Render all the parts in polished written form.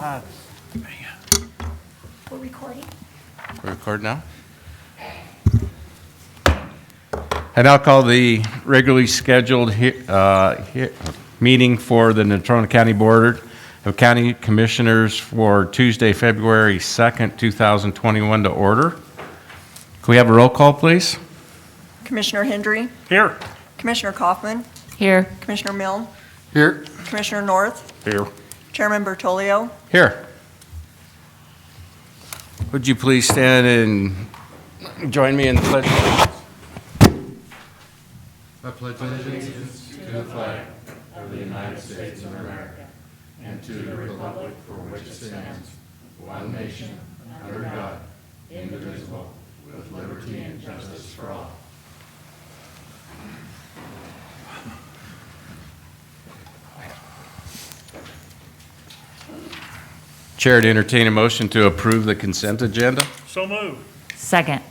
We're recording. We're recording now. I now call the regularly scheduled meeting for the Natrona County Board of County Commissioners for Tuesday, February 2nd, 2021 to order. Can we have a roll call, please? Commissioner Hendry, Here. Commissioner Kaufman, Here. Commissioner Milne, Here. Commissioner North, Here. Chairman Bertolio. Here. Would you please stand and join me in the pledge? I pledge allegiance to the flag of the United States of America and to the republic for which it stands, one nation, under God, indivisible, with liberty and justice for all. Chair to entertain a motion to approve the consent agenda. So moved. Second.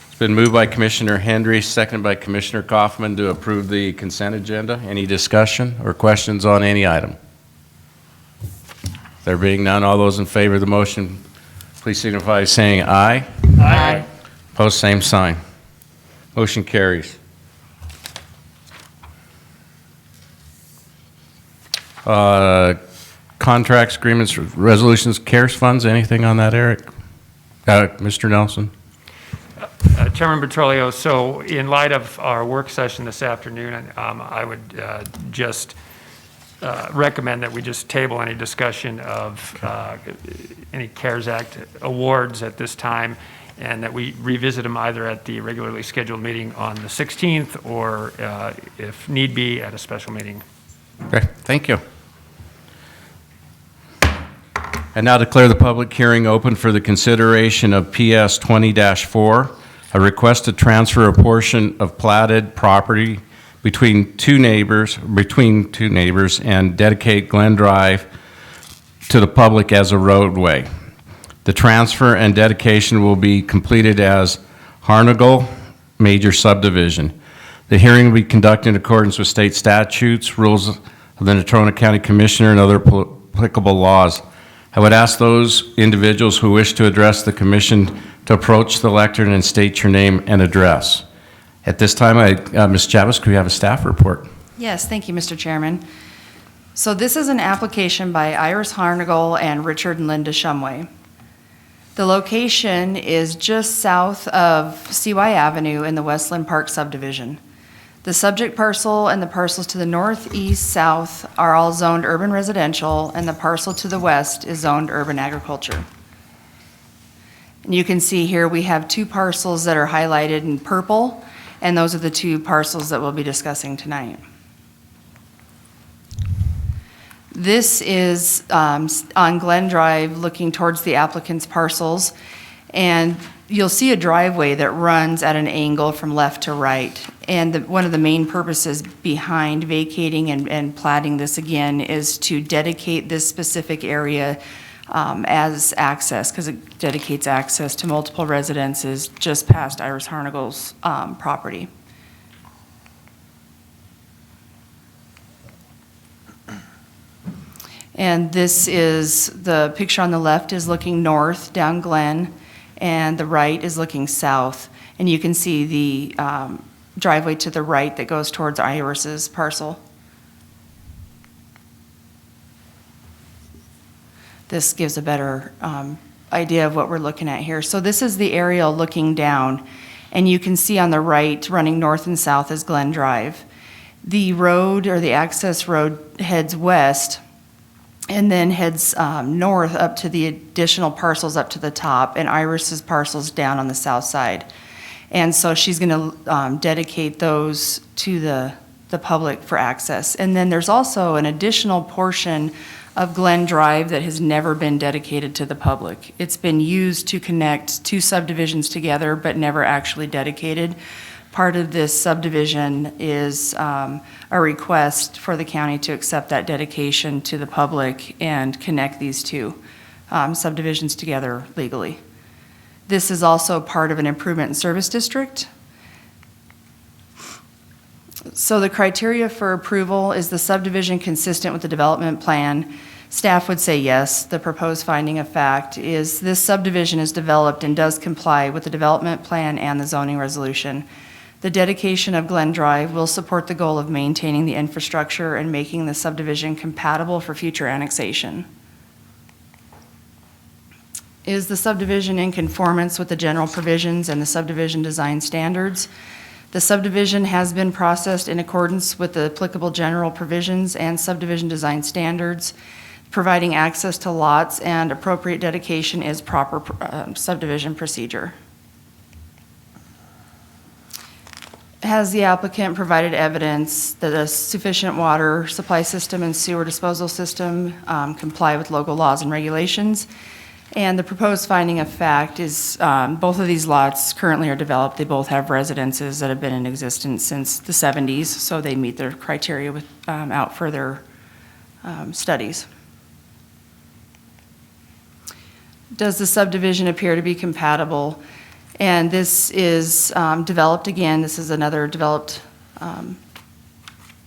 It's been moved by Commissioner Hendry, seconded by Commissioner Kaufman to approve the consent agenda. Any discussion or questions on any item? There being none, all those in favor of the motion, please signify by saying aye. Aye. Opposed, same sign. Motion carries. Contracts, agreements, resolutions, CARES funds, anything on that, Eric? Mr. Nelson? Chairman Bertolio, so in light of our work session this afternoon, I would just recommend that we just table any discussion of any CARES Act awards at this time, and that we revisit them either at the regularly scheduled meeting on the 16th or, if need be, at a special meeting. Okay, thank you. And now declare the public hearing open for the consideration of PS 20-4, a request to transfer a portion of platted property between two neighbors and dedicate Glen Drive to the public as a roadway. The transfer and dedication will be completed as Harnagle Major Subdivision. The hearing will be conducted in accordance with state statutes, rules of the Natrona County Commissioner, and other applicable laws. I would ask those individuals who wish to address the commission to approach the lectern and state your name and address. At this time, Ms. Chavez, could we have a staff report? Yes, thank you, Mr. Chairman. So this is an application by Iris Harnagle and Richard and Linda Shumway. The location is just south of CY Avenue in the Westland Park subdivision. The subject parcel and the parcels to the north, east, south are all zoned urban residential, and the parcel to the west is zoned urban agriculture. And you can see here we have two parcels that are highlighted in purple, and those are the two parcels that we'll be discussing tonight. This is on Glen Drive looking towards the applicant's parcels, and you'll see a driveway that runs at an angle from left to right. And one of the main purposes behind vacating and platting this again is to dedicate this specific area as access, because it dedicates access to multiple residences just past Iris Harnagle's property. And this is, the picture on the left is looking north down Glen, and the right is looking south. And you can see the driveway to the right that goes towards Iris's parcel. This gives a better idea of what we're looking at here. So this is the aerial looking down, and you can see on the right, running north and south, is Glen Drive. The road, or the access road, heads west and then heads north up to the additional parcels up to the top, and Iris's parcels down on the south side. And so she's going to dedicate those to the public for access. And then there's also an additional portion of Glen Drive that has never been dedicated to the public. It's been used to connect two subdivisions together, but never actually dedicated. Part of this subdivision is a request for the county to accept that dedication to the public and connect these two subdivisions together legally. This is also part of an improvement and service district. So the criteria for approval is the subdivision consistent with the development plan, Staff would say yes. The proposed finding of fact is this subdivision is developed and does comply with the development plan and the zoning resolution. The dedication of Glen Drive will support the goal of maintaining the infrastructure and making the subdivision compatible for future annexation. Is the subdivision in conformance with the general provisions and the subdivision design standards? The subdivision has been processed in accordance with the applicable general provisions and subdivision design standards. Providing access to lots and appropriate dedication is proper subdivision procedure. Has the applicant provided evidence that a sufficient water supply system and sewer disposal system comply with local laws and regulations? And the proposed finding of fact is both of these lots currently are developed. They both have residences that have been in existence since the 70s, so they meet their criteria without further studies. Does the subdivision appear to be compatible? And this is developed again. This is another developed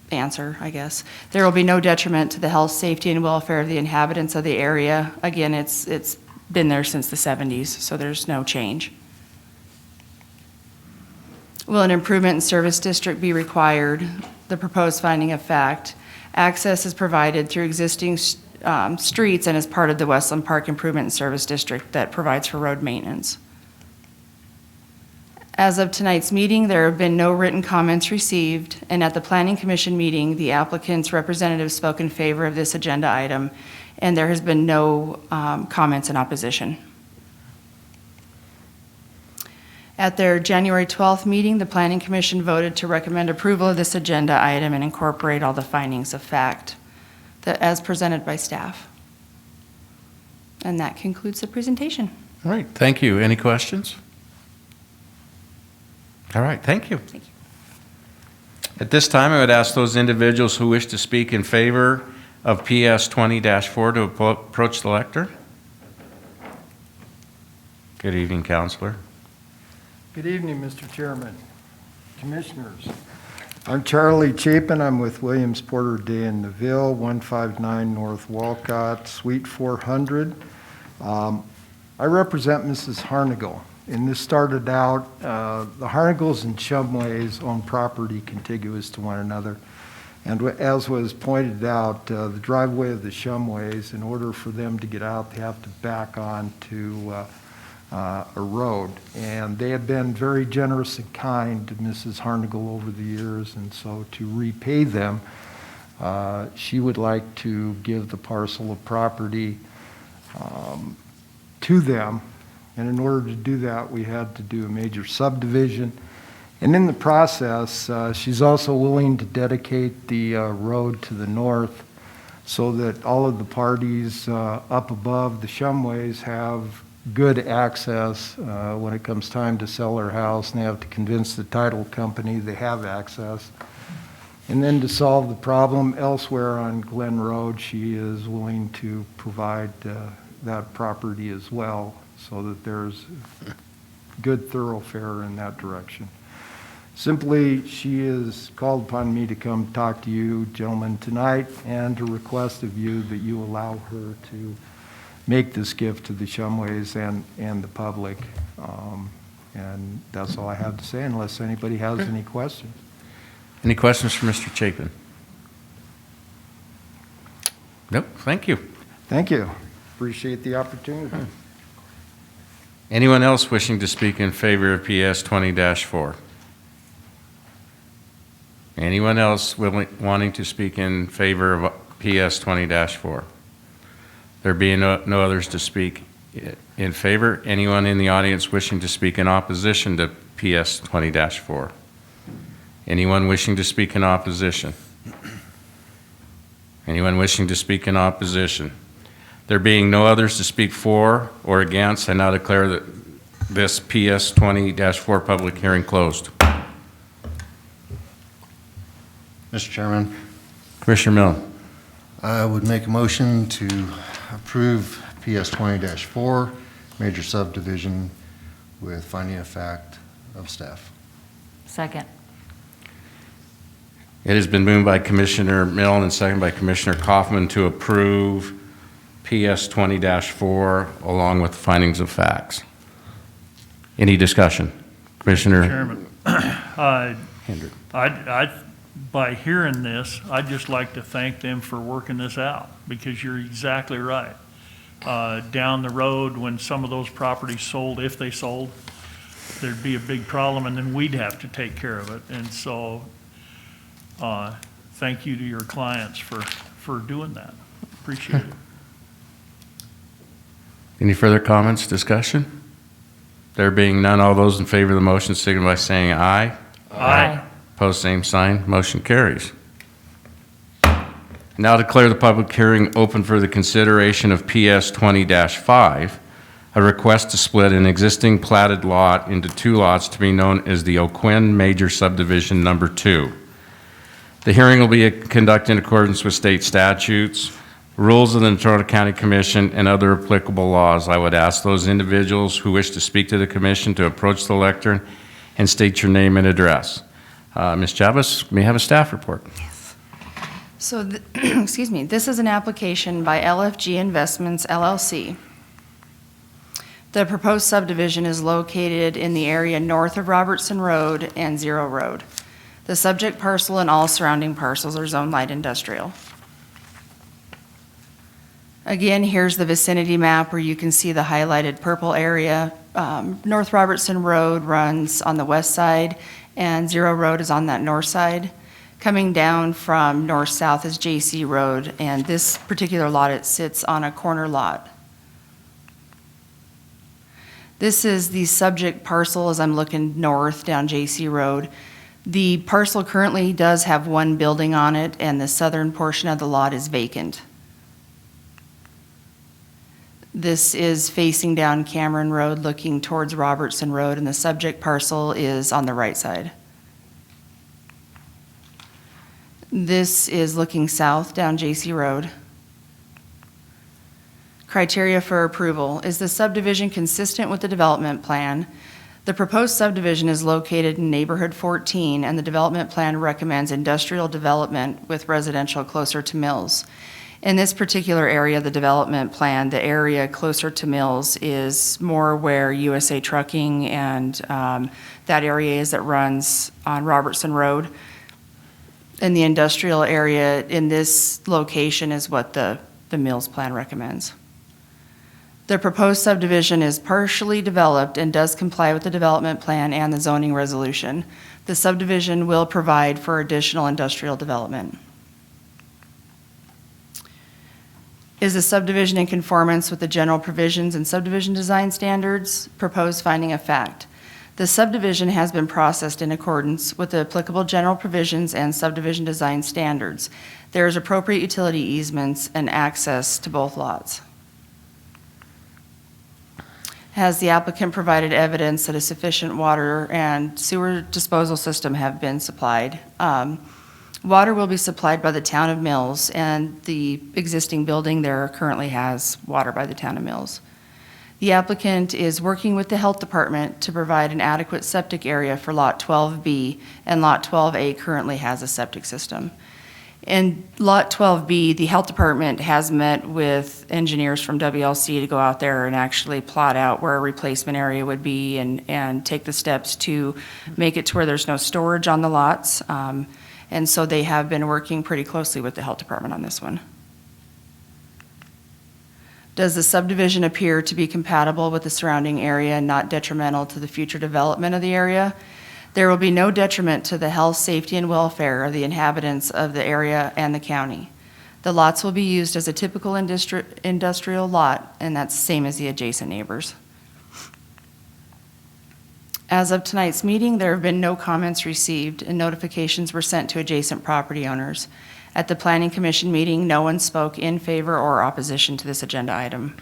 answer, I guess. There will be no detriment to the health, safety, and welfare of the inhabitants of the area. Again, it's been there since the 70s, so there's no change. Will an improvement in service district be required? The proposed finding of fact. Access is provided through existing streets and is part of the Westland Park Improvement and Service District that provides for road maintenance. As of tonight's meeting, there have been no written comments received, and at the Planning Commission meeting, the applicant's representative spoke in favor of this agenda item, and there has been no comments in opposition. At their January 12th meeting, the Planning Commission voted to recommend approval of this agenda item and incorporate all the findings of fact as presented by staff. And that concludes the presentation. All right, thank you. Any questions? All right, thank you. Thank you. At this time, I would ask those individuals who wish to speak in favor of PS 20-4 to approach the lectern. Good evening, Counselor. Good evening, Mr. Chairman, Commissioners. I'm Charlie Chapin. I'm with Williams Porter Day in Neville, 159 North Walcott, Suite 400. I represent Mrs. Harnagle, and this started out, the Harnagles and Shumways own property contiguous to one another. And as was pointed out, the driveway of the Shumways, in order for them to get out, they have to back on to a road. And they have been very generous and kind to Mrs. Harnagle over the years, and so to repay them, she would like to give the parcel of property to them. And in order to do that, we had to do a major subdivision. And in the process, she's also willing to dedicate the road to the north so that all of the parties up above the Shumways have good access when it comes time to sell their house, and they have to convince the title company they have access. And then to solve the problem elsewhere on Glen Road, she is willing to provide that property as well, so that there's good thoroughfare in that direction. Simply, she has called upon me to come talk to you gentlemen tonight and to request of you that you allow her to make this gift to the Shumways and the public. And that's all I have to say, unless anybody has any questions. Any questions for Mr. Chapin? Nope, thank you. Thank you. Appreciate the opportunity. Anyone else wishing to speak in favor of PS 20-4? Anyone else wanting to speak in favor of PS 20-4? There being no others to speak in favor, anyone in the audience wishing to speak in opposition to PS 20-4? Anyone wishing to speak in opposition? Anyone wishing to speak in opposition? There being no others to speak for or against, I now declare that this PS 20-4 public hearing closed. Mr. Chairman, Commissioner Milne. I would make a motion to approve PS 20-4, major subdivision with finding of fact of staff. Second. It has been moved by Commissioner Milne and seconded by Commissioner Kaufman to approve PS 20-4 along with findings of facts. Any discussion? Commissioner Chairman, Hendrick. by hearing this, I'd just like to thank them for working this out, because you're exactly right. Down the road, when some of those properties sold, if they sold, there'd be a big problem, and then we'd have to take care of it. And so, thank you to your clients for doing that. Appreciate it. Any further comments, discussion? There being none, all those in favor of the motion signify by saying aye. Aye. Opposed, same sign. Motion carries. Now declare the public hearing open for the consideration of PS 20-5, a request to split an existing platted lot into two lots to be known as the O'Quinn Major Subdivision Number 2. The hearing will be conducted in accordance with state statutes, rules of the Natrona County Commission, and other applicable laws. I would ask those individuals who wish to speak to the commission to approach the lectern and state your name and address. Ms. Chavez, may I have a staff report? So, excuse me, this is an application by LFG Investments LLC. The proposed subdivision is located in the area north of Robertson Road and Zero Road. The subject parcel and all surrounding parcels are zone light industrial. Again, here's the vicinity map where you can see the highlighted purple area. North Robertson Road runs on the west side, and Zero Road is on that north side. Coming down from north-south is JC Road, and this particular lot, it sits on a corner lot. This is the subject parcel as I'm looking north down JC Road. The parcel currently does have one building on it, and the southern portion of the lot is vacant. This is facing down Cameron Road, looking towards Robertson Road, and the subject parcel is on the right side. This is looking south down JC Road. Criteria for approval. Is the subdivision consistent with the development plan? The proposed subdivision is located in neighborhood 14, and the development plan recommends industrial development with residential closer to mills. In this particular area, the development plan, the area closer to mills is more where USA Trucking and that area is that runs on Robertson Road. And the industrial area in this location is what the mills plan recommends. The proposed subdivision is partially developed and does comply with the development plan and the zoning resolution. The subdivision will provide for additional industrial development. Is the subdivision in conformance with the general provisions and subdivision design standards? Proposed finding of fact. The subdivision has been processed in accordance with the applicable general provisions and subdivision design standards. There is appropriate utility easements and access to both lots. Has the applicant provided evidence that a sufficient water and sewer disposal system have been supplied? Water will be supplied by the town of Mills, and the existing building there currently has water by the town of Mills. The applicant is working with the health department to provide an adequate septic area for Lot 12B, and Lot 12A currently has a septic system. In Lot 12B, the health department has met with engineers from WLC to go out there and actually plot out where a replacement area would be and take the steps to make it to where there's no storage on the lots. And so they have been working pretty closely with the health department on this one. Does the subdivision appear to be compatible with the surrounding area and not detrimental to the future development of the area? There will be no detriment to the health, safety, and welfare of the inhabitants of the area and the county. The lots will be used as a typical industrial lot, and that's the same as the adjacent neighbors. As of tonight's meeting, there have been no comments received, and notifications were sent to adjacent property owners. At the Planning Commission meeting, no one spoke in favor or opposition to this agenda item.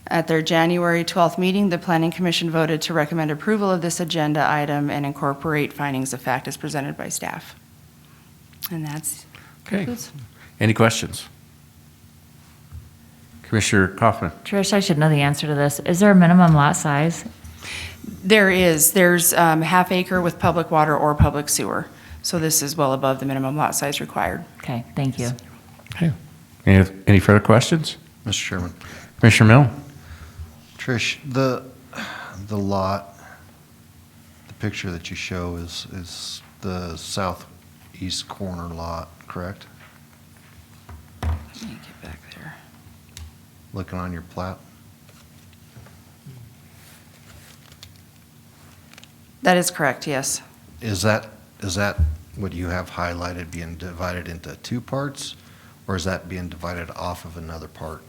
At their January 12th meeting, the Planning Commission voted to recommend approval of this agenda item and incorporate findings of fact as presented by staff. And that's Okay. concludes. Any questions? Commissioner Kaufman? Trish, I should know the answer to this. Is there a minimum lot size? There's half acre with public water or public sewer. So this is well above the minimum lot size required. Okay, thank you. Okay. Any further questions? Mr. Chairman. Commissioner Mill? Trish, the lot, the picture that you show is the southeast corner lot, correct? Let me get back there. Looking on your plat? That is correct, yes. Is that what you have highlighted being divided into two parts? Or is that being divided off of another part?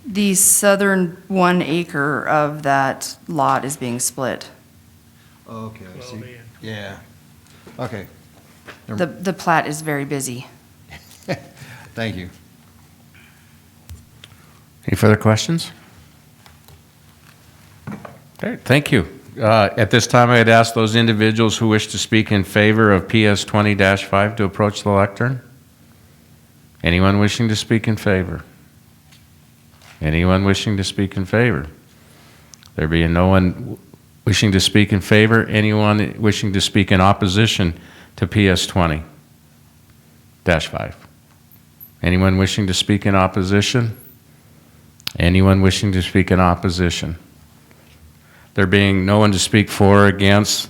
The southern 1 acre of that lot is being split. Okay, I Well, see. being- Yeah. Okay, The plat is very busy. thank you. Any further questions? Okay, thank you. At this time, I'd ask those individuals who wish to speak in favor of PS 20-5 to approach the lectern. Anyone wishing to speak in favor? Anyone wishing to speak in favor? There being no one wishing to speak in favor, anyone wishing to speak in opposition to PS 20-5? Anyone wishing to speak in opposition? Anyone wishing to speak in opposition? There being no one to speak for or against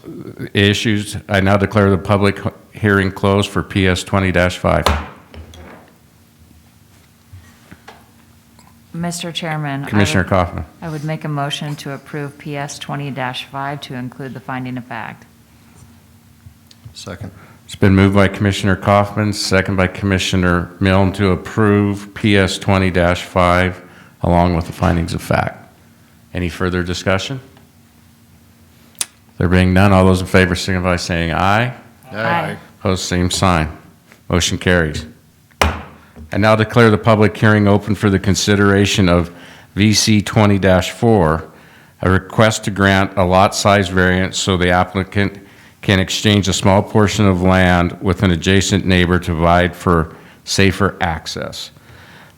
issues, I now declare the public hearing closed for PS 20-5. Mr. Chairman. Commissioner Kaufman. I would make a motion to approve PS 20-5 to include the finding of fact. Second. It's been moved by Commissioner Kaufman, second by Commissioner Milne to approve PS 20-5 along with the findings of fact. Any further discussion? There being none, all those in favor signify by saying aye. Aye. Opposed, same sign. Motion carries. I now declare the public hearing open for the consideration of VC 20-4, a request to grant a lot size variance so the applicant can exchange a small portion of land with an adjacent neighbor to provide for safer access.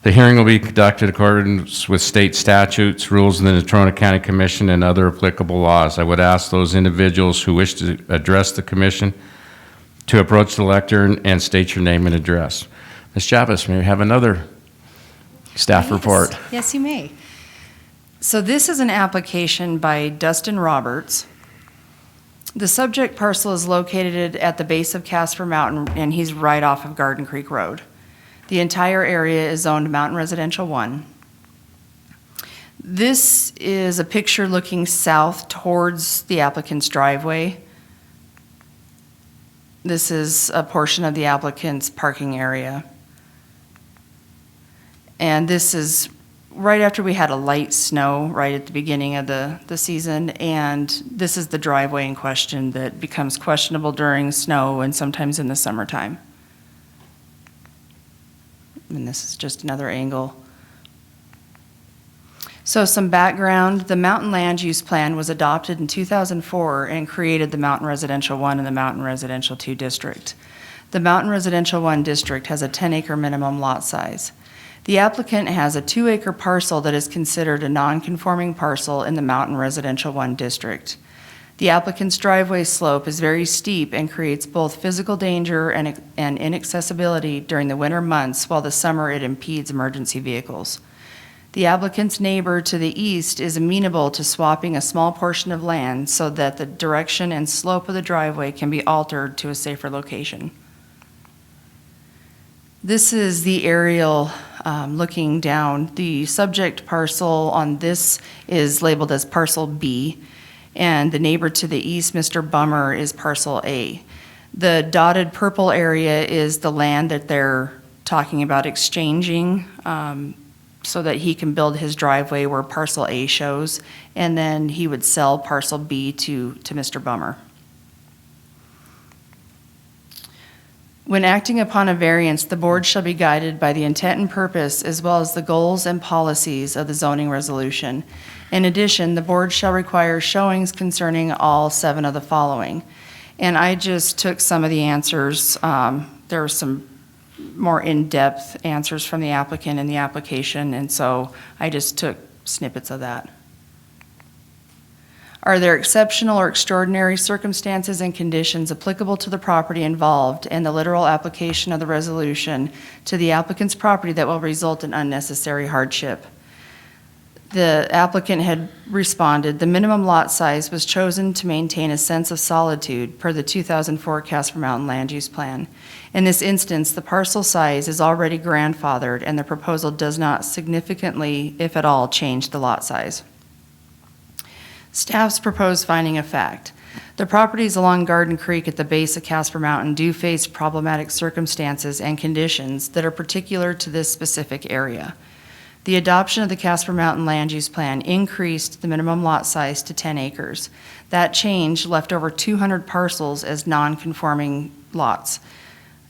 The hearing will be conducted in accordance with state statutes, rules of the Natrona County Commission, and other applicable laws. I would ask those individuals who wish to address the commission to approach the lectern and state your name and address. Ms. Javis, may we have another staff Yes. report? Yes, you may. So this is an application by Dustin Roberts. The subject parcel is located at the base of Casper Mountain, and he's right off of Garden Creek Road. The entire area is zoned Mountain Residential 1. This is a picture looking south towards the applicant's driveway. This is a portion of the applicant's parking area. And this is right after we had a light snow right at the beginning of the season, and this is the driveway in question that becomes questionable during snow and sometimes in the summertime. And this is just another angle. So some background, the Mountain Land Use Plan was adopted in 2004 and created the Mountain Residential 1 and the Mountain Residential 2 district. The Mountain Residential 1 district has a 10-acre minimum lot size. The applicant has a 2-acre parcel that is considered a non-conforming parcel in the Mountain Residential 1 district. The applicant's driveway slope is very steep and creates both physical danger and inaccessibility during the winter months, while the summer it impedes emergency vehicles. The applicant's neighbor to the east is amenable to swapping a small portion of land so that the direction and slope of the driveway can be altered to a safer location. This is the aerial looking down. The subject parcel on this is labeled as parcel B, and the neighbor to the east, Mr. Bummer, is parcel A. The dotted purple area is the land that they're talking about exchanging so that he can build his driveway where parcel A shows, and then he would sell parcel B to Mr. Bummer. When acting upon a variance, the board shall be guided by the intent and purpose as well as the goals and policies of the zoning resolution. In addition, the board shall require showings concerning all 7 of the following. And I just took some of the answers. There were some more in-depth answers from the applicant in the application, and so I just took snippets of that. Are there exceptional or extraordinary circumstances and conditions applicable to the property involved and the literal application of the resolution to the applicant's property that will result in unnecessary hardship? The applicant had responded, the minimum lot size was chosen to maintain a sense of solitude per the 2004 Casper Mountain Land Use Plan. In this instance, the parcel size is already grandfathered and the proposal does not significantly, if at all, change the lot size. Staff's proposed finding of fact. The properties along Garden Creek at the base of Casper Mountain do face problematic circumstances and conditions that are particular to this specific area. The adoption of the Casper Mountain Land Use Plan increased the minimum lot size to 10 acres. That change left over 200 parcels as non-conforming lots.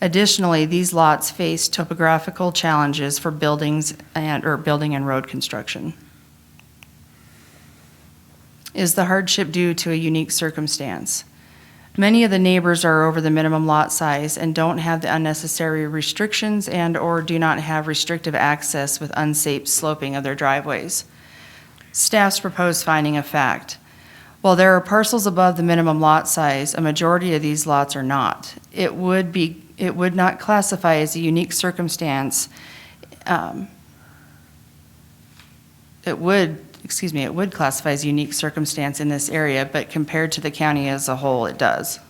Additionally, these lots face topographical challenges for building and road construction. Is the hardship due to a unique circumstance? Many of the neighbors are over the minimum lot size and don't have the unnecessary restrictions and/or do not have restrictive access with unsafe sloping of their driveways. Staff's proposed finding of fact. While there are parcels above the minimum lot size, a majority of these lots are not. It would not classify as a unique circumstance. It would classify as a unique circumstance in this area, but compared to the county as a whole, it does.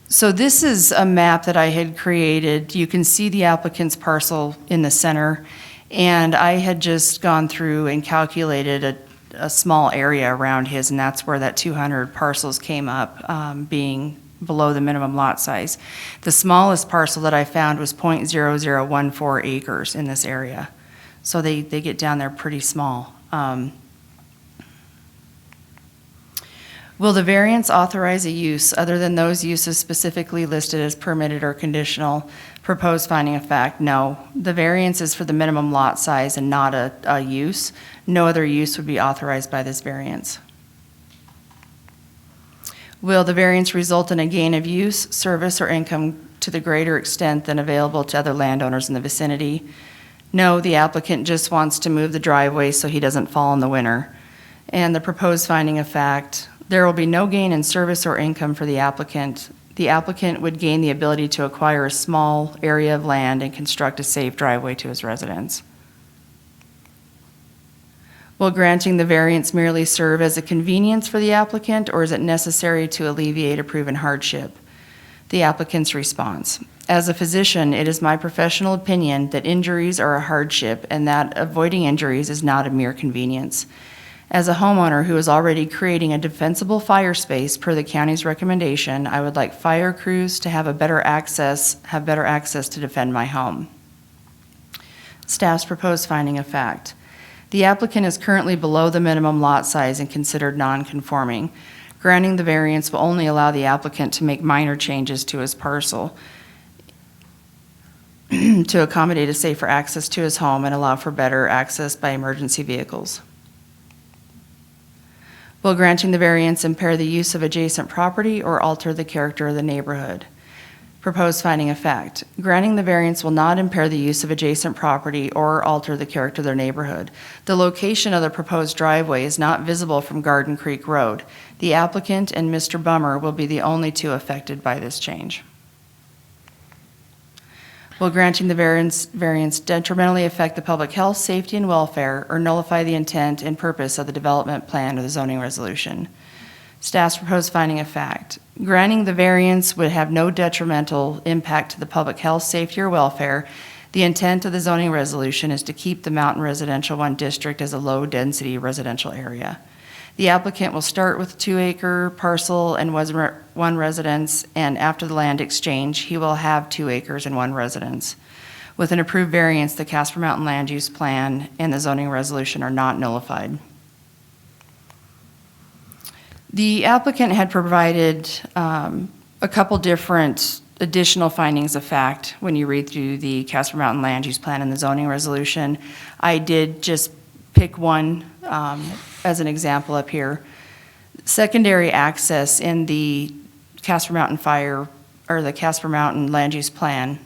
So this is a map that I had created. You can see the applicant's parcel in the center, and I had just gone through and calculated a small area around his, and that's where that 200 parcels came up, being below the minimum lot size. The smallest parcel that I found was 0.0014 acres in this area. So they get down there pretty small. Will the variance authorize a use other than those uses specifically listed as permitted or conditional? Proposed finding of fact, no. The variance is for the minimum lot size and not a use. No other use would be authorized by this variance. Will the variance result in a gain of use, service, or income to the greater extent than available to other landowners in the vicinity? No, the applicant just wants to move the driveway so he doesn't fall in the winter. And the proposed finding of fact, there will be no gain in service or income for the applicant. The applicant would gain the ability to acquire a small area of land and construct a safe driveway to his residence. Will granting the variance merely serve as a convenience for the applicant, or is it necessary to alleviate a proven hardship? The applicant's response. As a physician, it is my professional opinion that injuries are a hardship and that avoiding injuries is not a mere convenience. As a homeowner who is already creating a defensible fire space per the county's recommendation, I would like fire crews to have better access to defend my home. Staff's proposed finding of fact. The applicant is currently below the minimum lot size and considered non-conforming. Granting the variance will only allow the applicant to make minor changes to his parcel to accommodate a safer access to his home and allow for better access by emergency vehicles. Will granting the variance impair the use of adjacent property or alter the character of the neighborhood? Proposed finding of fact. Granting the variance will not impair the use of adjacent property or alter the character of their neighborhood. The location of the proposed driveway is not visible from Garden Creek Road. The applicant and Mr. Bummer will be the only two affected by this change. Will granting the variance detrimentally affect the public health, safety, and welfare, or nullify the intent and purpose of the development plan or the zoning resolution? Staff's proposed finding of fact. Granting the variance would have no detrimental impact to the public health, safety, or welfare. The intent of the zoning resolution is to keep the Mountain Residential 1 district as a low-density residential area. The applicant will start with a 2-acre parcel and 1 residence, and after the land exchange, he will have 2 acres and 1 residence. With an approved variance, the Casper Mountain Land Use Plan and the zoning resolution are not nullified. The applicant had provided a couple different additional findings of fact when you read through the Casper Mountain Land Use Plan and the zoning resolution. I did just pick one as an example up here. Secondary access in the Casper Mountain Land Use Plan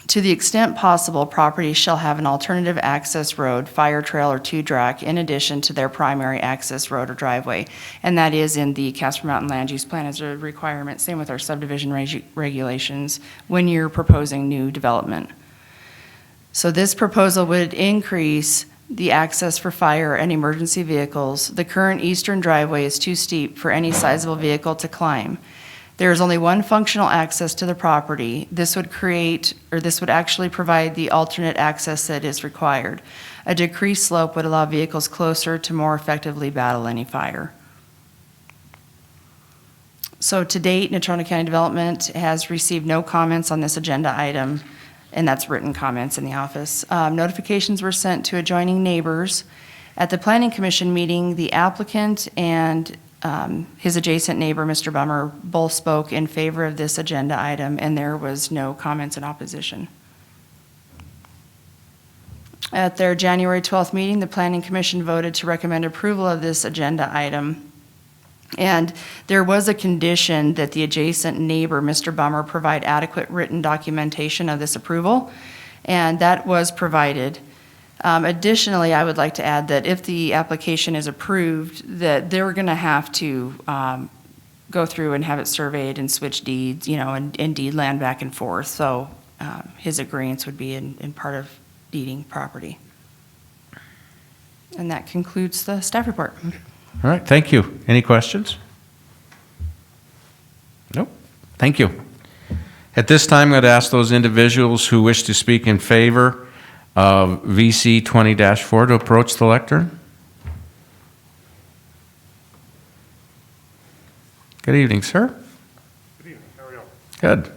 To the extent possible, properties shall have an alternative access road, fire trail, or two-track in addition to their primary access road or driveway. And that is in the Casper Mountain Land Use Plan as a requirement, same with our subdivision regulations, when you're proposing new development. So this proposal would increase the access for fire and emergency vehicles. The current eastern driveway is too steep for any sizable vehicle to climb. There is only one functional access to the property. This would actually provide the alternate access that is required. A decreased slope would allow vehicles closer to more effectively battle any fire. So to date, Natrona County Development has received no comments on this agenda item, and that's written comments in the office. Notifications were sent to adjoining neighbors. At the Planning Commission meeting, the applicant and his adjacent neighbor, Mr. Bummer, both spoke in favor of this agenda item, and there was no comments in opposition. At their January 12th meeting, the Planning Commission voted to recommend approval of this agenda item. And there was a condition that the adjacent neighbor, Mr. Bummer, provide adequate written documentation of this approval, and that was provided. Additionally, I would like to add that if the application is approved, that they're going to have to go through and have it surveyed and switch deeds, and deed land back and forth. So his agreements would be in part of deeding property. And that concludes the staff report. All right, thank you. Any questions? Nope. Thank you. At this time, I'm going to ask those individuals who wish to speak in favor of VC 20-4 to approach the lectern. Good evening, sir. Good evening, how are you? Good.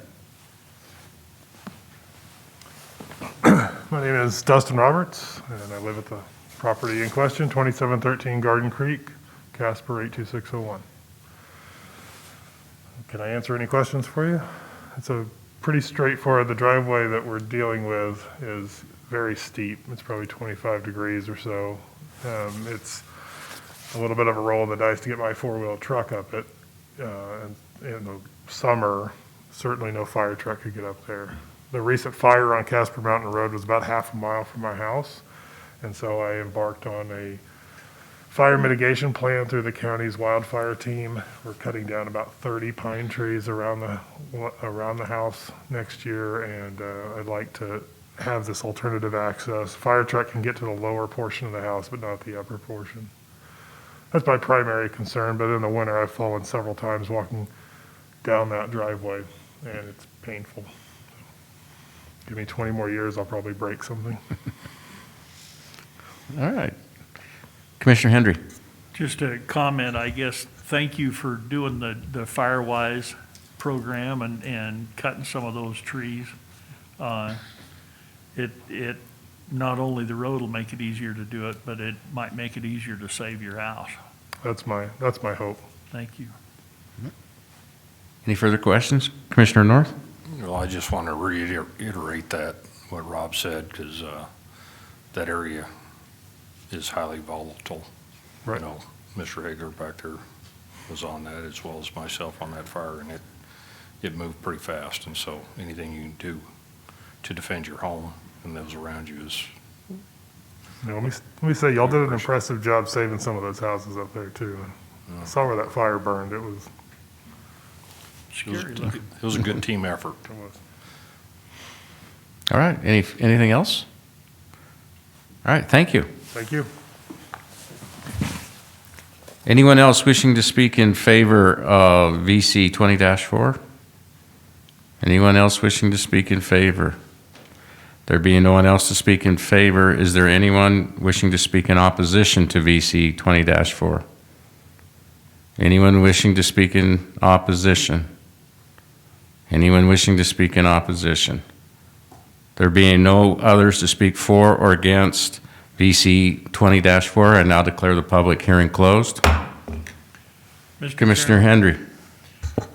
My name is Dustin Roberts, and I live at the property in question, 2713 Garden Creek, Casper 82601. Can I answer any questions for you? It's a pretty straightforward. The driveway that we're dealing with is very steep. It's probably 25 degrees or so. It's a little bit of a roll of the dice to get my four-wheel truck up it. And in the summer, certainly no fire truck could get up there. The recent fire on Casper Mountain Road was about half a mile from my house, and so I embarked on a fire mitigation plan through the county's wildfire team. We're cutting down about 30 pine trees around the house next year, and I'd like to have this alternative access. Fire truck can get to the lower portion of the house, but not the upper portion. That's my primary concern, but in the winter I've fallen several times walking down that driveway, and it's painful. Give me 20 more years, I'll probably break something. All right. Commissioner Hendry. Just a comment, I guess, thank you for doing the Firewise program and cutting some of those trees. It not only the road will make it easier to do it, but it might make it easier to save your house. That's my hope. Thank you. Any further questions? Commissioner North? Well, I just want to reiterate that, what Rob said, because that area is highly volatile. Right. You know, Mr. Hager back there was on that as well as myself on that fire, and it moved pretty fast. And so anything you can do to defend your home and those around you is. Let me say, y'all did an impressive job saving some of those houses up there too. I saw where that fire burned. It was Scary. It was a good team effort. it was. All right. Anything else? All right. Thank you. Thank you. Anyone else wishing to speak in favor of VC 20-4? Anyone else wishing to speak in favor? There being no one else to speak in favor, is there anyone wishing to speak in opposition to VC 20-4? Anyone wishing to speak in opposition? Anyone wishing to speak in opposition? There being no others to speak for or against VC 20-4, I now declare the public hearing closed. Mr. Commissioner Chairman, Hendry.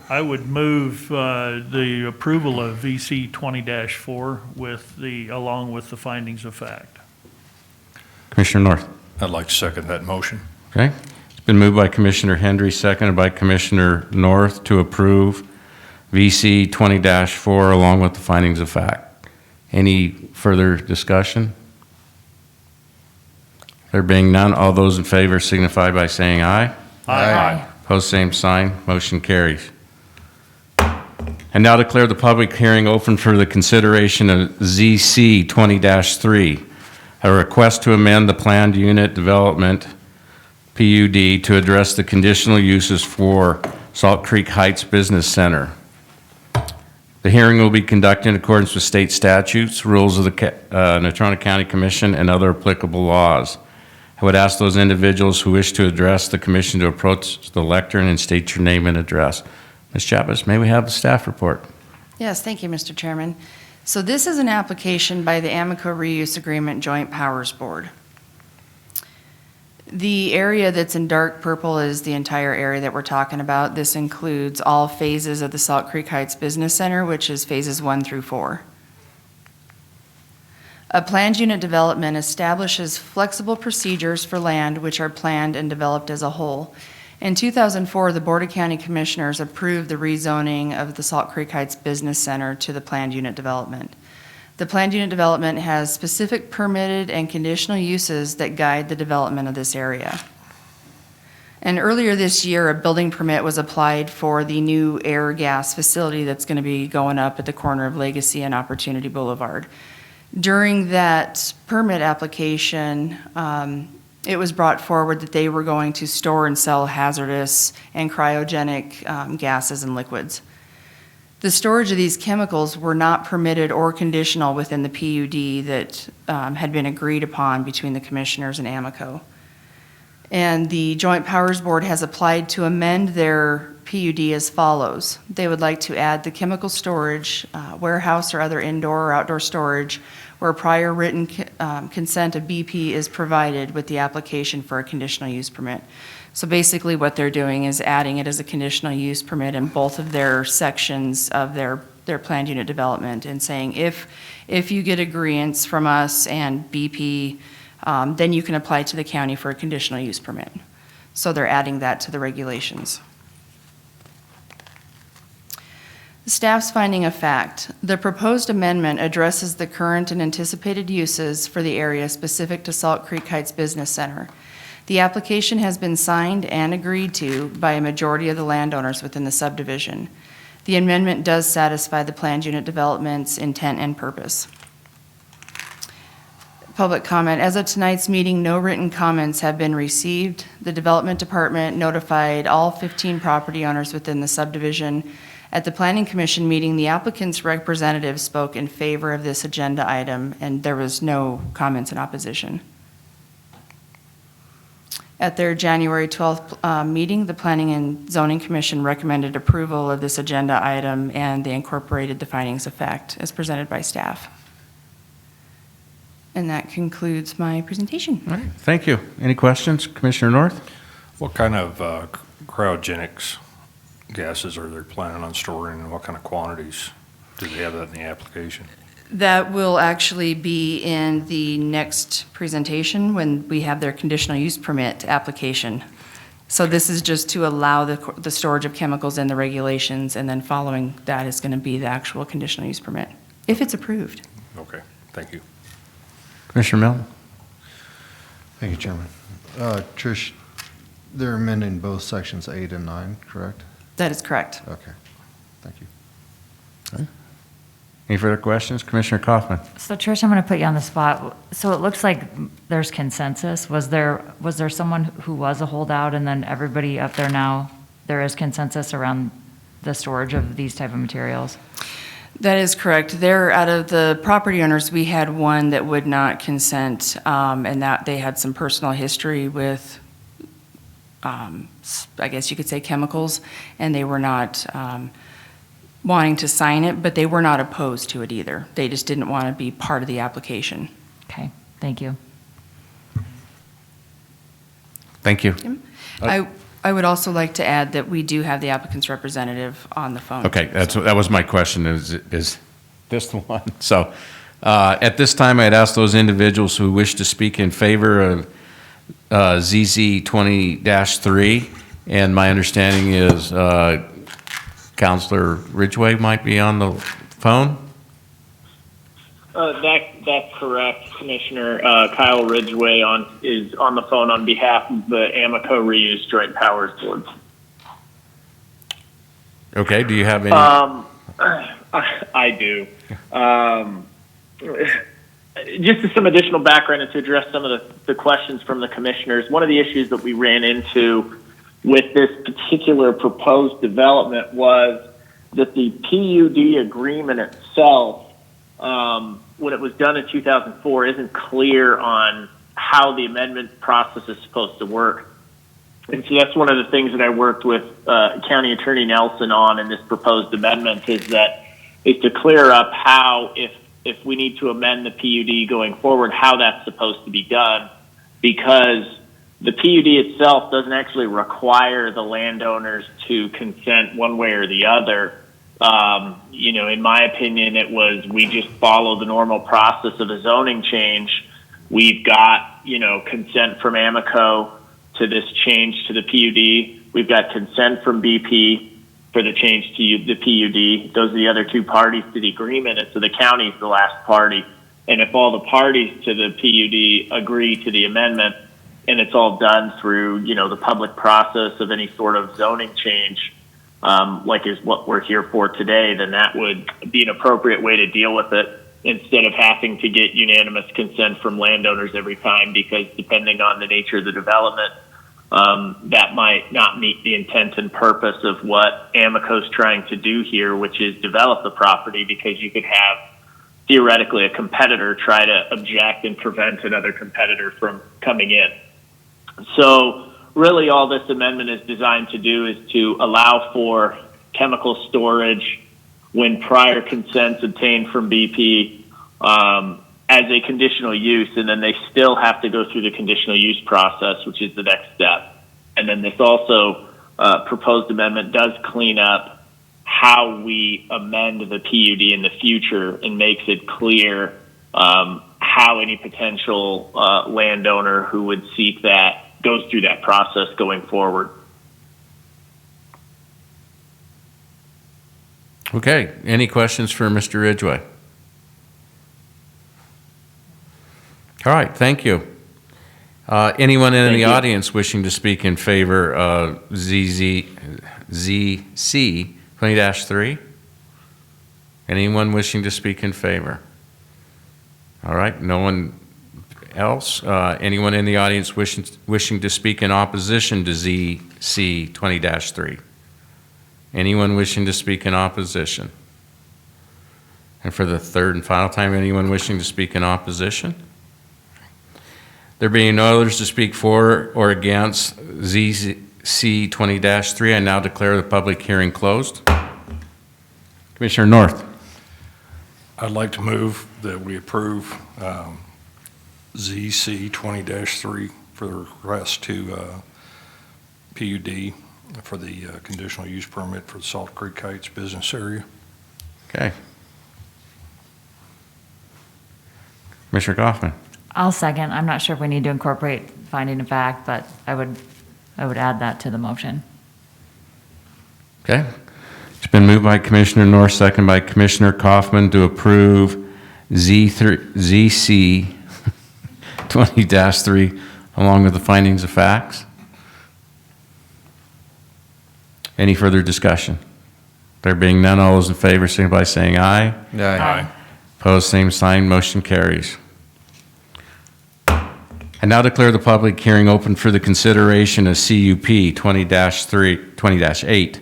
I would move the approval of VC 20-4 along with the findings of fact. Commissioner North. I'd like to second that motion. Okay. It's been moved by Commissioner Hendry, seconded by Commissioner North to approve VC 20-4 along with the findings of fact. Any further discussion? There being none, all those in favor signify by saying aye. Aye. Opposed, same sign. Motion carries. And now declare the public hearing open for the consideration of ZC 20-3, a request to amend the planned unit development PUD to address the conditional uses for Salt Creek Heights Business Center. The hearing will be conducted in accordance with state statutes, rules of the Natrona County Commission, and other applicable laws. I would ask those individuals who wish to address the commission to approach the lectern and state your name and address. Ms. Chavez, may we have the staff report? Yes, thank you, Mr. Chairman. So this is an application by the Amico Reuse Agreement Joint Powers Board. The area that's in dark purple is the entire area that we're talking about. This includes all phases of the Salt Creek Heights Business Center, which is phases 1 through 4. A planned unit development establishes flexible procedures for land which are planned and developed as a whole. In 2004, the Board of County Commissioners approved the rezoning of the Salt Creek Heights Business Center to the planned unit development. The planned unit development has specific permitted and conditional uses that guide the development of this area. And earlier this year, a building permit was applied for the new air gas facility that's going to be going up at the corner of Legacy and Opportunity Boulevard. During that permit application, it was brought forward that they were going to store and sell hazardous and cryogenic gases and liquids. The storage of these chemicals were not permitted or conditional within the PUD that had been agreed upon between the commissioners and Amico. And the Joint Powers Board has applied to amend their PUD as follows. They would like to add the chemical storage, warehouse or other indoor or outdoor storage where prior written consent of BP is provided with the application for a conditional use permit. So basically what they're doing is adding it as a conditional use permit in both of their sections of their planned unit development and saying if you get agreeance from us and BP, then you can apply to the county for a conditional use permit. So they're adding that to the regulations. The staff's finding of fact. The proposed amendment addresses the current and anticipated uses for the area specific to Salt Creek Heights Business Center. The application has been signed and agreed to by a majority of the landowners within the subdivision. The amendment does satisfy the planned unit development's intent and purpose. Public comment. As of tonight's meeting, no written comments have been received. The Development Department notified all 15 property owners within the subdivision. At the Planning Commission meeting, the applicant's representative spoke in favor of this agenda item, and there was no comments in opposition. At their January 12th meeting, the Planning and Zoning Commission recommended approval of this agenda item, and they incorporated the findings of fact as presented by staff. And that concludes my presentation. All right, thank you. Any questions? Commissioner North? What kind of cryogenics gases are they planning on storing, and what kind of quantities? Do they have that in the application? That will actually be in the next presentation when we have their conditional use permit application. So this is just to allow the storage of chemicals in the regulations, and then following that is going to be the actual conditional use permit, if it's approved. Okay, thank you. Commissioner Milton? Thank you, Chairman. Trish, they're amending both sections 8 and 9, correct? That is correct. Okay, thank you. Any further questions? Commissioner Kaufman? So Trish, I'm going to put you on the spot. So it looks like there's consensus. Was there someone who was a holdout and then everybody up there now, there is consensus around the storage of these type of materials? That is correct. There, out of the property owners, we had one that would not consent, and that they had some personal history with, I guess you could say, chemicals, and they were not wanting to sign it, but they were not opposed to it either. They just didn't want to be part of the application. Okay, thank you. Thank you. I would also like to add that we do have the applicant's representative on the phone. Okay, that was my question, is this the one? So, at this time, I'd ask those individuals who wish to speak in favor of ZZ 20-3, and my understanding is Counselor Ridgway might be on the phone. That's correct, Commissioner. Kyle Ridgway is on the phone on behalf of the Amoco Reuse Joint Powers Board. Okay, do you have any? I do. Just some additional background and to address some of the questions from the commissioners. One of the issues that we ran into with this particular proposed development was that the PUD agreement itself, when it was done in 2004, isn't clear on how the amendment process is supposed to work. And so that's one of the things that I worked with County Attorney Nelson on in this proposed amendment is to clear up how, if we need to amend the PUD going forward, how that's supposed to be done, because the PUD itself doesn't actually require the landowners to consent one way or the other. In my opinion, we just follow the normal process of a zoning change. We've got, consent from Amoco to this change to the PUD. We've got consent from BP for the change to the PUD. Those are the other two parties to the agreement, and so the county's the last party. And if all the parties to the PUD agree to the amendment, and it's all done through, the public process of any sort of zoning change, like is what we're here for today, then that would be an appropriate way to deal with it instead of having to get unanimous consent from landowners every time, because depending on the nature of the development, that might not meet the intent and purpose of what Amoco's trying to do here, which is develop the property, because you could have theoretically a competitor try to object and prevent another competitor from coming in. So really all this amendment is designed to do is to allow for chemical storage when prior consent's obtained from BP as a conditional use, and then they still have to go through the conditional use process, which is the next step. And then this also proposed amendment does clean up how we amend the PUD in the future and makes it clear how any potential landowner who would seek that goes through that process going forward. Okay, any questions for Mr. Ridgway? All right, thank you. Anyone in the audience wishing to speak in favor of ZC 20-3? Anyone wishing to speak in favor? All right, no one else? Anyone in the audience wishing to speak in opposition to ZC 20-3? Anyone wishing to speak in opposition? And for the third and final time, anyone wishing to speak in opposition? There being no others to speak for or against ZC 20-3, I now declare the public hearing closed. Commissioner North. I'd like to move that we approve ZC 20-3 for the request to PUD for the conditional use permit for the Salt Creek Heights business area. Okay. Commissioner Kaufman. I'll second. I'm not sure if we need to incorporate finding of fact, but I would add that to the motion. Okay. It's been moved by Commissioner North, second by Commissioner Kaufman to approve ZC 20-3 along with the findings of facts. Any further discussion? There being none, all those in favor, signify by saying aye. Aye. Opposed, same sign, motion carries. I now declare the public hearing open for the consideration of CUP 20-8,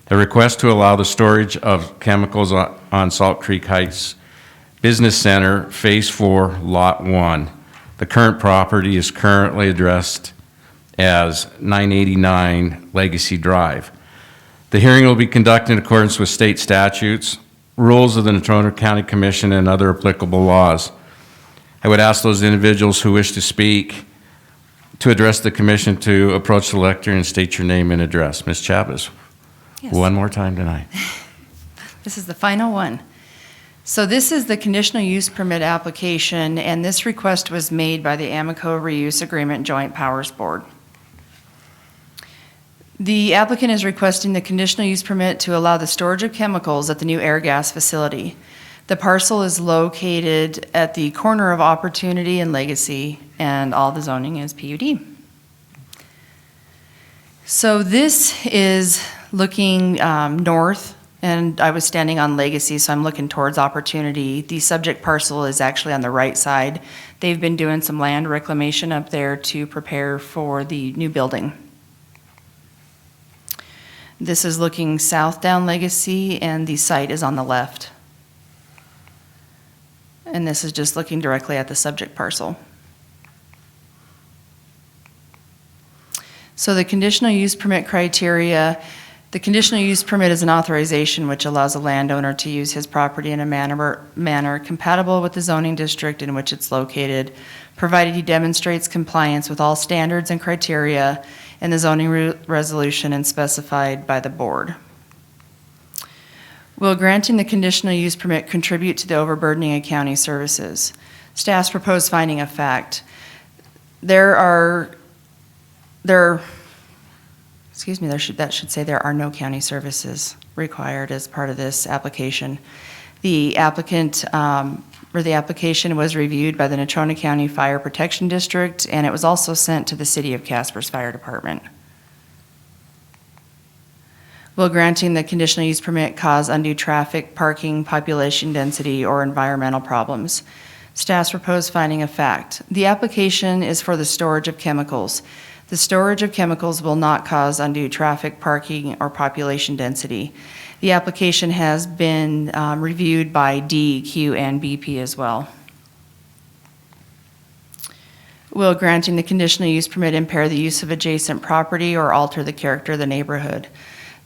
a request to allow the storage of chemicals on Salt Creek Heights Business Center, Phase 4, Lot 1. The current property is currently addressed as 989 Legacy Drive. The hearing will be conducted in accordance with state statutes, rules of the Natrona County Commission, and other applicable laws. I would ask those individuals who wish to speak to address the commission to approach the lectern and state your name and address. Ms. Chavez, Yes. one more time tonight. This is the final one. So this is the conditional use permit application, and this request was made by the Amoco Reuse Agreement Joint Powers Board. The applicant is requesting the conditional use permit to allow the storage of chemicals at the new air gas facility. The parcel is located at the corner of Opportunity and Legacy, and all the zoning is PUD. So this is looking north, and I was standing on Legacy, so I'm looking towards Opportunity. The subject parcel is actually on the right side. They've been doing some land reclamation up there to prepare for the new building. This is looking south down Legacy, and the site is on the left. And this is just looking directly at the subject parcel. So the conditional use permit criteria, the conditional use permit is an authorization which allows a landowner to use his property in a manner compatible with the zoning district in which it's located, provided he demonstrates compliance with all standards and criteria in the zoning resolution and specified by the board. Will granting the conditional use permit contribute to the overburdening of county services? Staff's proposed finding of fact. That should say there are no county services required as part of this application. The applicant, or the application was reviewed by the Natrona County Fire Protection District, and it was also sent to the City of Casper's Fire Department. Will granting the conditional use permit cause undue traffic, parking, population density, or environmental problems? Staff's proposed finding of fact. The application is for the storage of chemicals. The storage of chemicals will not cause undue traffic, parking, or population density. The application has been reviewed by DEQ and BP as well. Will granting the conditional use permit impair the use of adjacent property or alter the character of the neighborhood?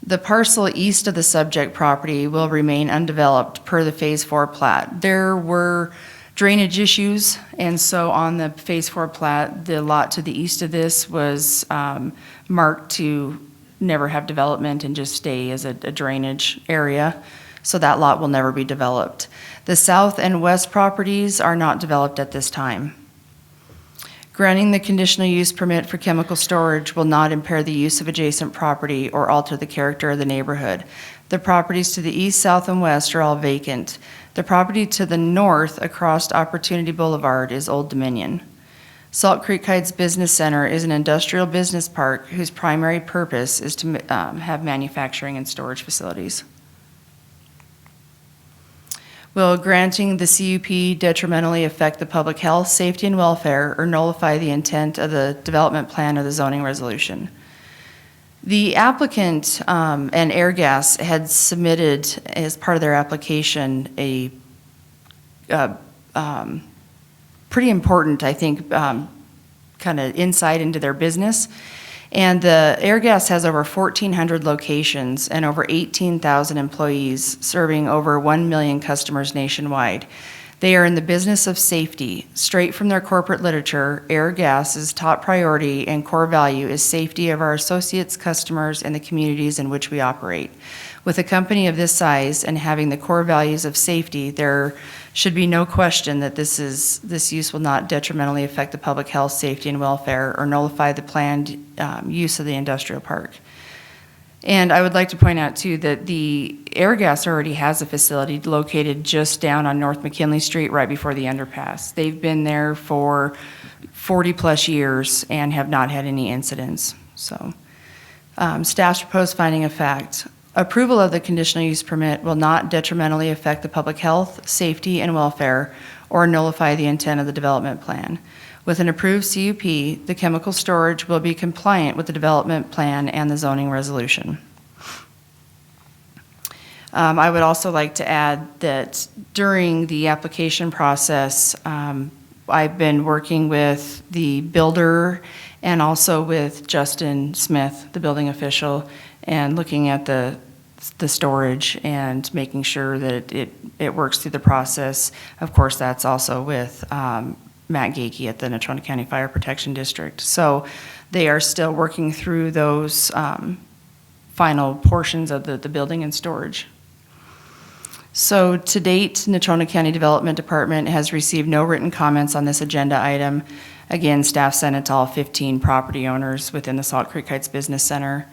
The parcel east of the subject property will remain undeveloped per the Phase 4 plat. There were drainage issues, and so on the Phase 4 plat, the lot to the east of this was marked to never have development and just stay as a drainage area, so that lot will never be developed. The south and west properties are not developed at this time. Granting the conditional use permit for chemical storage will not impair the use of adjacent property or alter the character of the neighborhood. The properties to the east, south, and west are all vacant. The property to the north across Opportunity Boulevard is Old Dominion. Salt Creek Heights Business Center is an industrial business park whose primary purpose is to have manufacturing and storage facilities. Will granting the CUP detrimentally affect the public health, safety, and welfare, or nullify the intent of the development plan or the zoning resolution? The applicant and Airgas had submitted as part of their application a pretty important, I think, kind of insight into their business. And the Airgas has over 1,400 locations and over 18,000 employees, serving over 1 million customers nationwide. They are in the business of safety. Straight from their corporate literature, Airgas's top priority and core value is safety of our associates, customers, and the communities in which we operate. With a company of this size and having the core values of safety, there should be no question that this use will not detrimentally affect the public health, safety, and welfare or nullify the planned use of the industrial park. And I would like to point out, too, that the Airgas already has a facility located just down on North McKinley Street right before the underpass. They've been there for 40-plus years and have not had any incidents. So, staff's proposed finding of fact. Approval of the conditional use permit will not detrimentally affect the public health, safety, and welfare or nullify the intent of the development plan. With an approved CUP, the chemical storage will be compliant with the development plan and the zoning resolution. I would also like to add that during the application process, I've been working with the builder and also with Justin Smith, the building official, and looking at the storage and making sure that it works through the process. Of course, that's also with Matt Gakey at the Natrona County Fire Protection District. So they are still working through those final portions of the building and storage. So to date, Natrona County Development Department has received no written comments on this agenda item. Again, staff sent it to all 15 property owners within the Salt Creek Heights Business Center.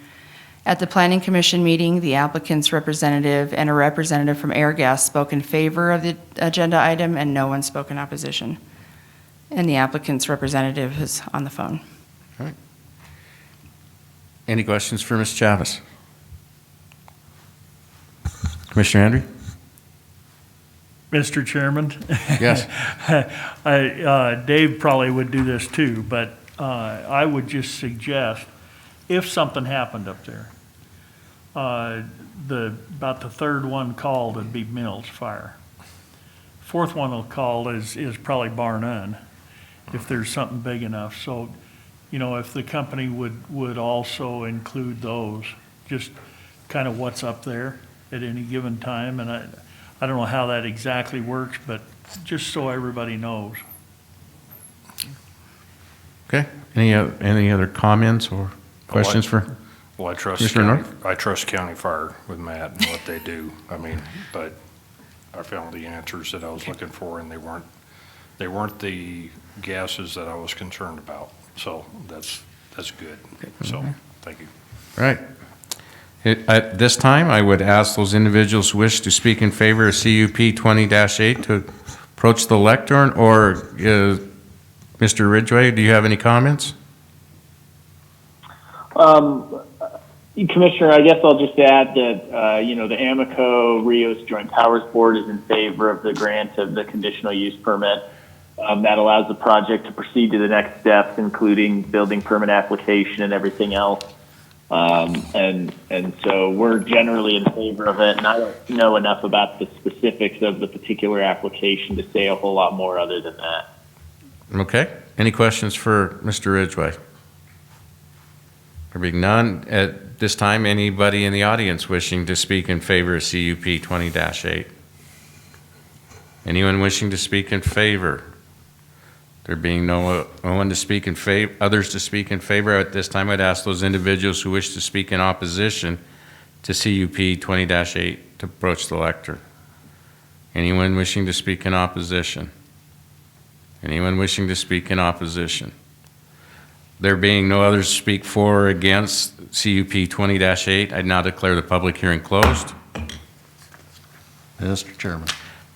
At the Planning Commission meeting, the applicant's representative and a representative from Airgas spoke in favor of the agenda item, and no one spoke in opposition. And the applicant's representative is on the phone. Any questions for Ms. Chavez? Commissioner Henry? Mr. Chairman? Yes. Dave probably would do this too, but I would just suggest, if something happened up there, about the third one called would be Mills Fire. Fourth one will call is probably bar none, if there's something big enough. So, you know, if the company would also include those, just kind of what's up there at any given time. And I don't know how that exactly works, but just so everybody knows. Okay. Any other comments or questions for? Well, I trust Commissioner County Fire with Matt and what they do. I mean, but I found the answers that I was looking for, and they weren't the gases that I was concerned about. So that's good. So, thank you. All right. At this time, I would ask those individuals who wish to speak in favor of CUP 20-8 to approach the lectern, or Mr. Ridgway, do you have any comments? Commissioner, I guess I'll just add that, the Amoco Rios Joint Powers Board is in favor of the grant of the conditional use permit. That allows the project to proceed to the next steps, including building permit application and everything else. And so we're generally in favor of it, and I don't know enough about the specifics of the particular application to say a whole lot more other than that. Okay. Any questions for Mr. Ridgway? There being none, at this time, anybody in the audience wishing to speak in favor of CUP 20-8? Anyone wishing to speak in favor? There being no one to speak in favor, others to speak in favor, at this time I'd ask those individuals who wish to speak in opposition to CUP 20-8 to approach the lectern. Anyone wishing to speak in opposition? Anyone wishing to speak in opposition? There being no others to speak for or against CUP 20-8, I now declare the public hearing closed. Mr. Chairman,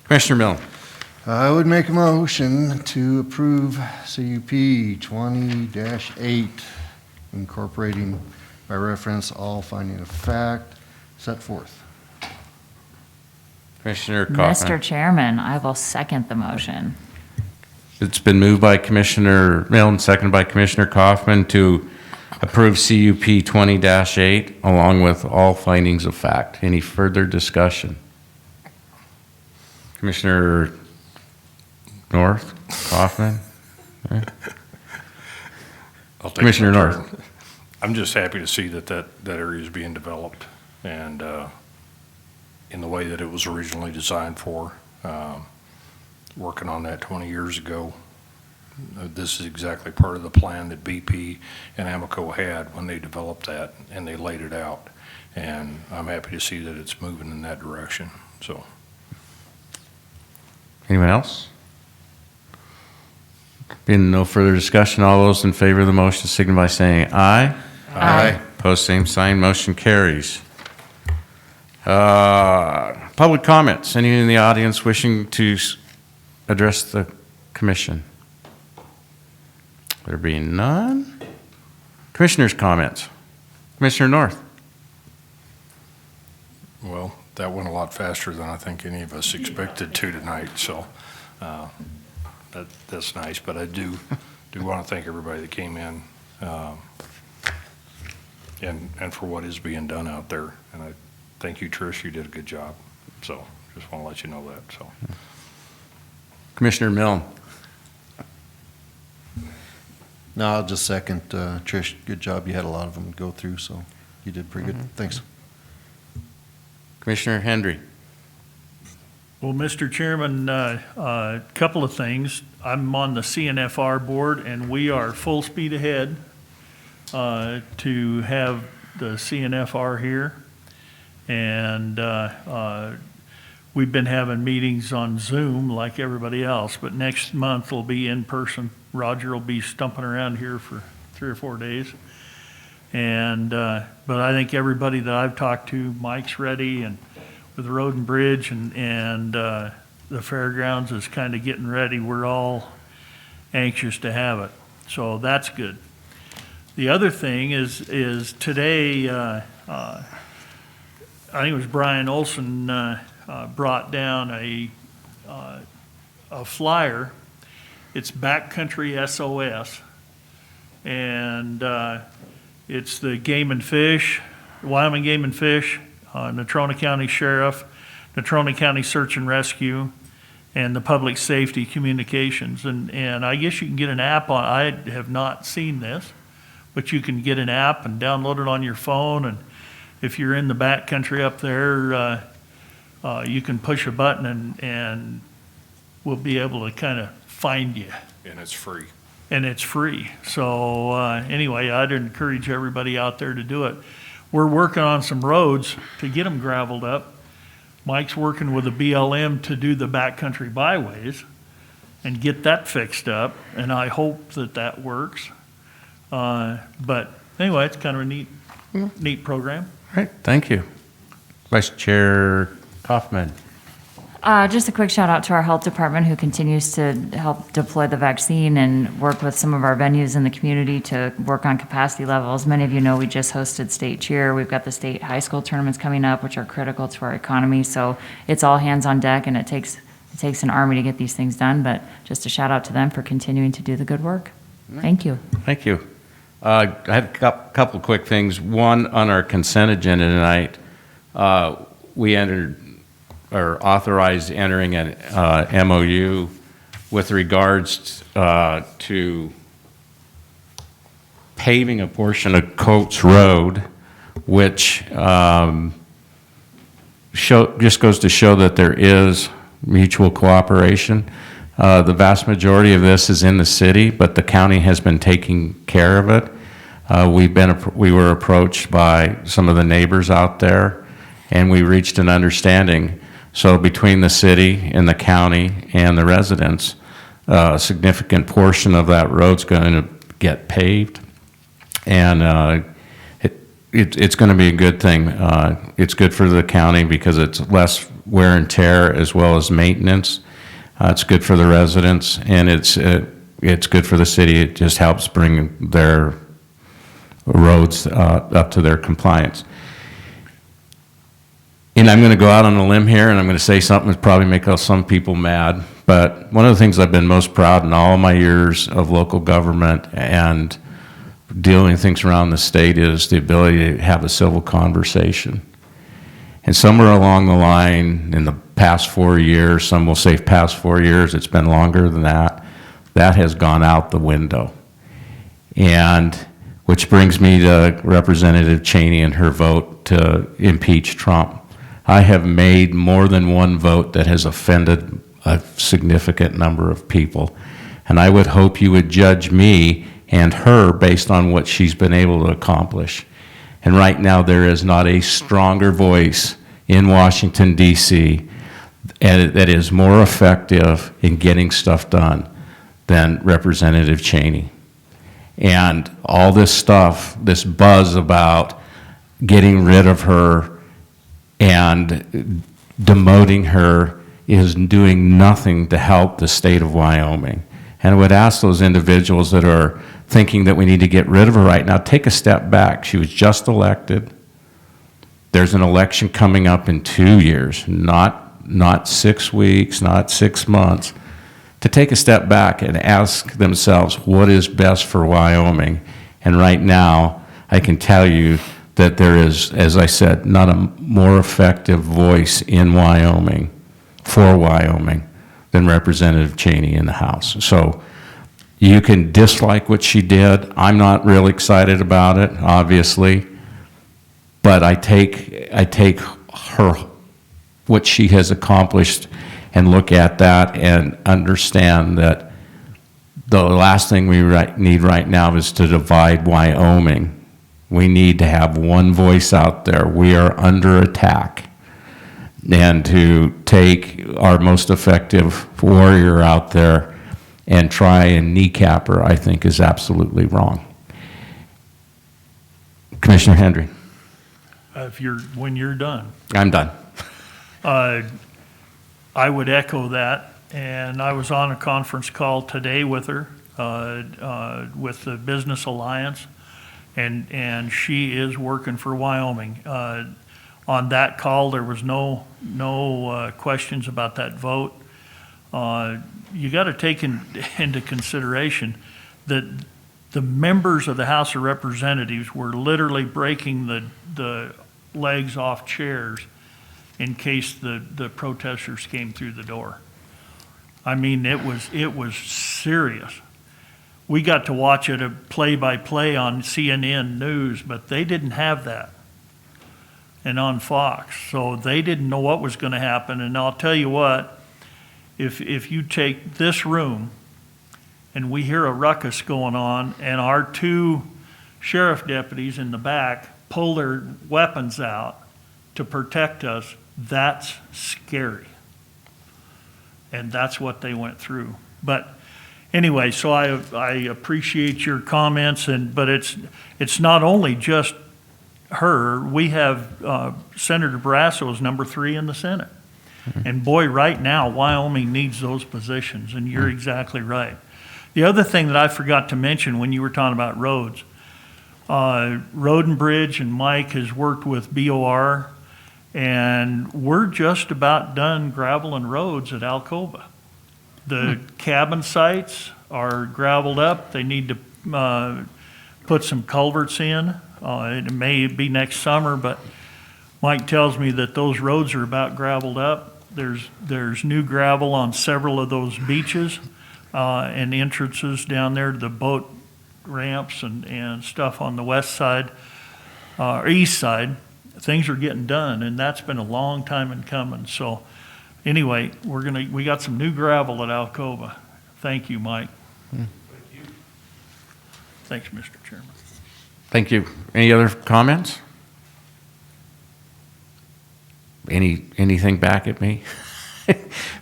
Commissioner Milne. I would make a motion to approve CUP 20-8, incorporating by reference all finding of fact set forth. Commissioner Kaufman. Mr. Chairman, I will second the motion. It's been moved by Commissioner Milne, seconded by Commissioner Kaufman to approve CUP 20-8 along with all findings of fact. Any further discussion? Commissioner North, Kaufman? I'll take Commissioner my North. turn. I'm just happy to see that area is being developed and in the way that it was originally designed for. Working on that 20 years ago, this is exactly part of the plan that BP and Amoco had when they developed that and they laid it out. And I'm happy to see that it's moving in that direction. So, Anyone else? Being no further discussion, all those in favor of the motion signify by saying aye. Aye. Opposed, same sign, motion carries. Public comments, anyone in the audience wishing to address the commission? There being none. Commissioners' comments. Commissioner North. well, that went a lot faster than I think any of us expected to tonight. So that's nice. But I do want to thank everybody that came in and for what is being done out there. And I thank you, Trish. You did a good job. So just want to let you know that. So. Commissioner Milne. No, I'll just second Trish. Good job. You had a lot of them to go through, so you did pretty good. Thanks. Commissioner Hendry. Well, Mr. Chairman, a couple of things. I'm on the CNFR board, and we are full speed ahead to have the CNFR here. And we've been having meetings on Zoom like everybody else, but next month will be in person. Roger will be stumping around here for 3 or 4 days. But I think everybody that I've talked to, Mike's ready, and with the road and bridge and the fairgrounds is kind of getting ready. We're all anxious to have it. So that's good. The other thing is today, I think it was Brian Olson brought down a flyer. It's Backcountry SOS, and it's the Game and Fish, Wyoming Game and Fish, Natrona County Sheriff, Natrona County Search and Rescue, and the Public Safety Communications. And I guess you can get an app on, I have not seen this, but you can get an app and download it on your phone. And if you're in the backcountry up there, you can push a button and we'll be able to kind of find you. And it's free. And it's free. So anyway, I'd encourage everybody out there to do it. We're working on some roads to get them gravelled up. Mike's working with the BLM to do the backcountry byways and get that fixed up, and I hope that works. But anyway, it's kind of a neat program. All right, thank you. Vice Chair Kaufman. Just a quick shout out to our health department who continues to help deploy the vaccine and work with some of our venues in the community to work on capacity levels. Many of you know we just hosted state cheer. We've got the state high school tournaments coming up, which are critical to our economy. So it's all hands on deck, and it takes an army to get these things done. But just a shout out to them for continuing to do the good work. Thank you. Thank you. I had a couple quick things. One, on our consent agenda tonight, we authorized entering an MOU with regards to paving a portion of Coates Road, which just goes to show that there is mutual cooperation. The vast majority of this is in the city, but the county has been taking care of it. We were approached by some of the neighbors out there, and we reached an understanding. So between the city and the county and the residents, a significant portion of that road's going to get paved, and it's going to be a good thing. It's good for the county because it's less wear and tear as well as maintenance. It's good for the residents, and it's good for the city. It just helps bring their roads up to their compliance. And I'm going to go out on a limb here, and I'm going to say something that's probably make some people mad, but one of the things I've been most proud in all my years of local government and dealing with things around the state is the ability to have a civil conversation. And somewhere along the line in the past 4 years, some will say past 4 years, it's been longer than that, that has gone out the window. And which brings me to Representative Cheney and her vote to impeach Trump. I have made more than one vote that has offended a significant number of people. And I would hope you would judge me and her based on what she's been able to accomplish. And right now there is not a stronger voice in Washington, D.C. that is more effective in getting stuff done than Representative Cheney. And all this stuff, this buzz about getting rid of her and demoting her is doing nothing to help the state of Wyoming. And I would ask those individuals that are thinking that we need to get rid of her right now, take a step back. She was just elected. There's an election coming up in 2 years, not 6 weeks, not 6 months. To take a step back and ask themselves what is best for Wyoming. And right now, I can tell you that there is, as I said, not a more effective voice in Wyoming, for Wyoming, than Representative Cheney in the House. So you can dislike what she did. I'm not real excited about it, obviously, but I take her, what she has accomplished, and look at that and understand that the last thing we need right now is to divide Wyoming. We need to have one voice out there. We are under attack. And to take our most effective warrior out there and try and kneecap her, I think is absolutely wrong. Commissioner Hendry. When you're done. I'm done. I would echo that, and I was on a conference call today with her, with the Business Alliance, and she is working for Wyoming. On that call, there was no questions about that vote. You got to take into consideration that the members of the House of Representatives were literally breaking the legs off chairs in case the protesters came through the door. I mean, it was serious. We got to watch it a play-by-play on CNN News, but they didn't have that, and on Fox, so they didn't know what was going to happen. And I'll tell you what, if you take this room and we hear a ruckus going on, and our two sheriff deputies in the back pull their weapons out to protect us, that's scary. And that's what they went through. But anyway, so I appreciate your comments, but it's not only just her. We have Senator Barrasso is number 3 in the Senate. And boy, right now, Wyoming needs those positions, and you're exactly right. The other thing that I forgot to mention when you were talking about roads, Road and Bridge and Mike has worked with BOR, and we're just about done graveling roads at Alcoba. The cabin sites are graveled up. They need to put some culverts in. It may be next summer, but Mike tells me that those roads are about graveled up. There's new gravel on several of those beaches and entrances down there to the boat ramps and stuff on the west side, or east side. Things are getting done, and that's been a long time in coming. So anyway, we got some new gravel at Alcoba. Thank you, Mike. Thank you. Thanks, Mr. Chairman. Thank you. Any other comments? Anything back at me?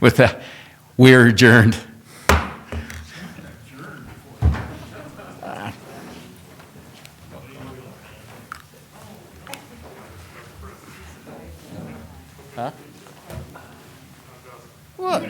With that, we're adjourned. Huh? What?